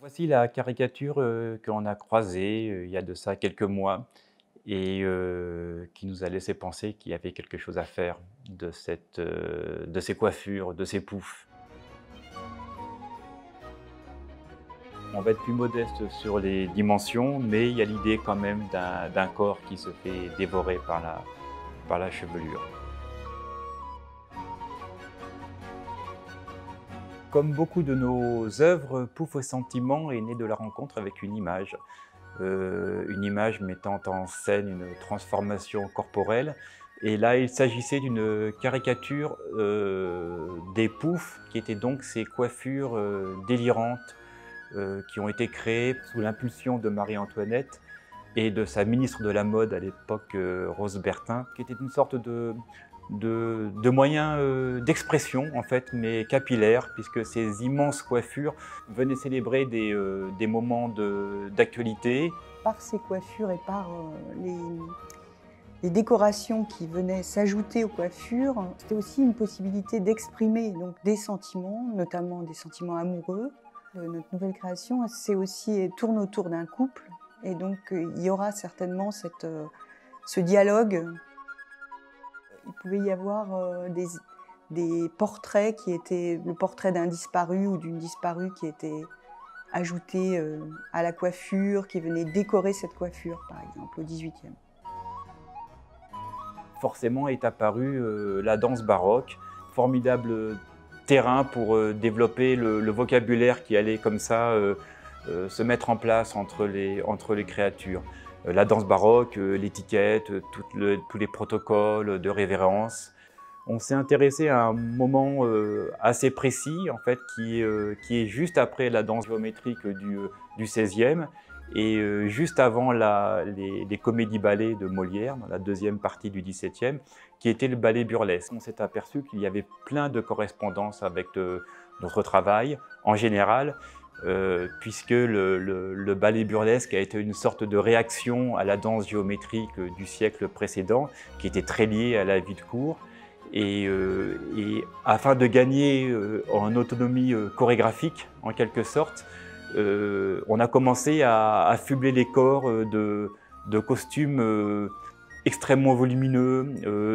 Voici la caricature qu'on a croisée il y a de ça quelques mois et qui nous a laissé penser qu'il y avait quelque chose à faire de ces coiffures, de ces poufs. On va être plus modeste sur les dimensions, mais il y a l'idée quand même d'un corps qui se fait dévorer par la chevelure. Comme beaucoup de nos œuvres, Pouf au sentiment est né de la rencontre avec une image mettant en scène une transformation corporelle. Et là, il s'agissait d'une caricature des poufs, qui étaient donc ces coiffures délirantes qui ont été créées sous l'impulsion de Marie-Antoinette et de sa ministre de la mode à l'époque, Rose Bertin, qui était une sorte de moyen d'expression en fait, mais capillaire, puisque ces immenses coiffures venaient célébrer des moments d'actualité. Par ces coiffures et par les décorations qui venaient s'ajouter aux coiffures, c'était aussi une possibilité d'exprimer donc des sentiments, notamment des sentiments amoureux. Notre nouvelle création, tourne autour d'un couple, et donc il y aura certainement ce dialogue. Il pouvait y avoir des portraits qui étaient le portrait d'un disparu ou d'une disparue qui était ajouté à la coiffure, qui venait décorer cette coiffure, par exemple, au XVIIIe. Forcément est apparue la danse baroque, formidable terrain pour développer le vocabulaire qui allait comme ça se mettre en place entre les créatures. La danse baroque, l'étiquette, tous les protocoles de révérence. On s'est intéressé à un moment assez précis, en fait, qui est juste après la danse géométrique du XVIe et juste avant les comédies-ballets de Molière, dans la deuxième partie du XVIIe, qui était le ballet burlesque. On s'est aperçu qu'il y avait plein de correspondances avec notre travail en général, puisque le ballet burlesque a été une sorte de réaction à la danse géométrique du siècle précédent, qui était très liée à la vie de cour. Et afin de gagner en autonomie chorégraphique, en quelque sorte, on a commencé à affubler les corps de costumes extrêmement volumineux,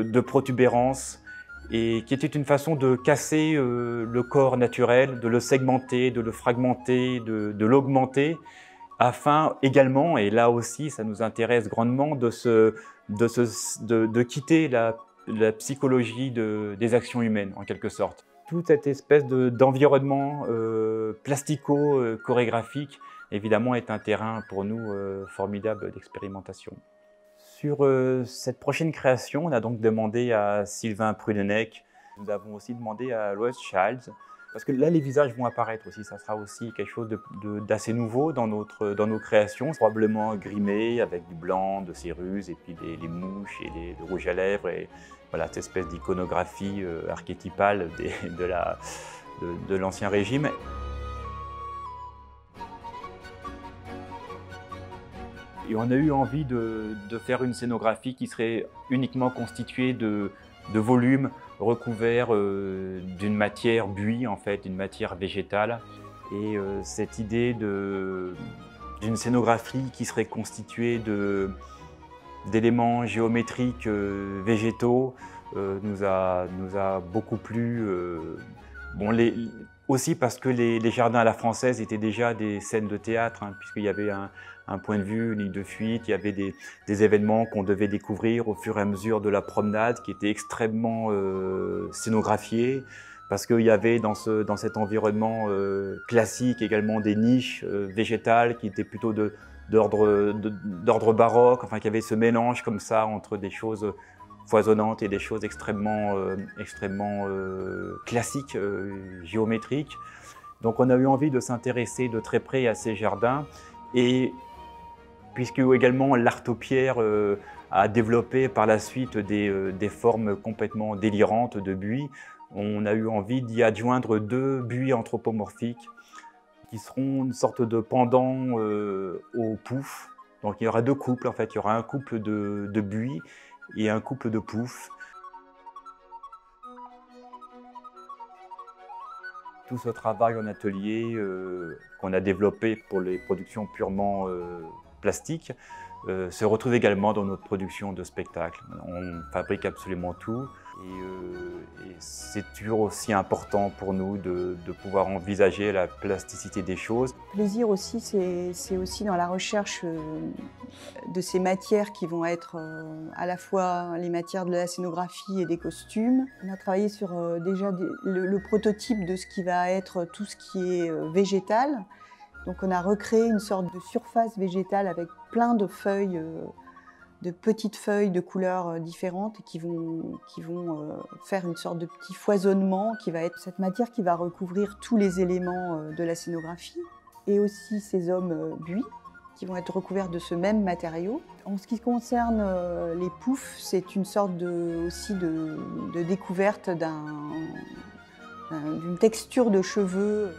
de protubérances, et qui était une façon de casser le corps naturel, de le segmenter, de le fragmenter, de l'augmenter, afin également, et là aussi ça nous intéresse grandement, de quitter la psychologie des actions humaines, en quelque sorte. Toute cette espèce d'environnement plastico-chorégraphique, évidemment, est un terrain pour nous formidable d'expérimentation. Sur cette prochaine création, on a donc demandé à Sylvain Prudennec, nous avons aussi demandé à Lois Childs, parce que là, les visages vont apparaître aussi, ça sera aussi quelque chose d'assez nouveau dans nos créations, probablement grimé avec du blanc, de céruse, et puis les mouches et le rouge à lèvres, et voilà, cette espèce d'iconographie archétypale de l'Ancien Régime. Et on a eu envie de faire une scénographie qui serait uniquement constituée de volumes recouverts d'une matière buis, en fait, d'une matière végétale. Et cette idée d'une scénographie qui serait constituée d'éléments géométriques végétaux nous a beaucoup plu. Bon, aussi parce que les jardins à la française étaient déjà des scènes de théâtre, hein, puisqu'il y avait un point de vue, une ligne de fuite, il y avait des événements qu'on devait découvrir au fur et à mesure de la promenade, qui étaient extrêmement scénographiés, parce qu'il y avait dans cet environnement classique également des niches végétales qui étaient plutôt d'ordre baroque, enfin qu'il y avait ce mélange comme ça entre des choses foisonnantes et des choses extrêmement classiques, géométriques. Donc on a eu envie de s'intéresser de très près à ces jardins, et puisque également l'art aux pierres a développé par la suite des formes complètement délirantes de buis, on a eu envie d'y adjoindre deux buis anthropomorphiques qui seront une sorte de pendant au pouf. Donc il y aura deux couples, en fait, il y aura un couple de buis et un couple de poufs. Tout ce travail en atelier qu'on a développé pour les productions purement plastiques se retrouve également dans notre production de spectacles. On fabrique absolument tout et c'est toujours aussi important pour nous de pouvoir envisager la plasticité des choses. Le plaisir aussi, c'est aussi dans la recherche de ces matières qui vont être à la fois les matières de la scénographie et des costumes. On a travaillé sur déjà le prototype de ce qui va être tout ce qui est végétal. Donc on a recréé une sorte de surface végétale avec plein de feuilles, de petites feuilles de couleurs différentes qui vont faire une sorte de petit foisonnement qui va être cette matière qui va recouvrir tous les éléments de la scénographie et aussi ces hommes buis qui vont être recouverts de ce même matériau. En ce qui concerne les poufs, c'est une sorte aussi de découverte d'une texture de cheveux.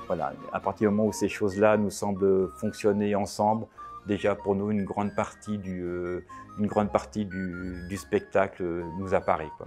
Voilà, à partir du moment où ces choses-là nous semblent fonctionner ensemble, déjà pour nous une grande partie du spectacle nous apparaît, quoi.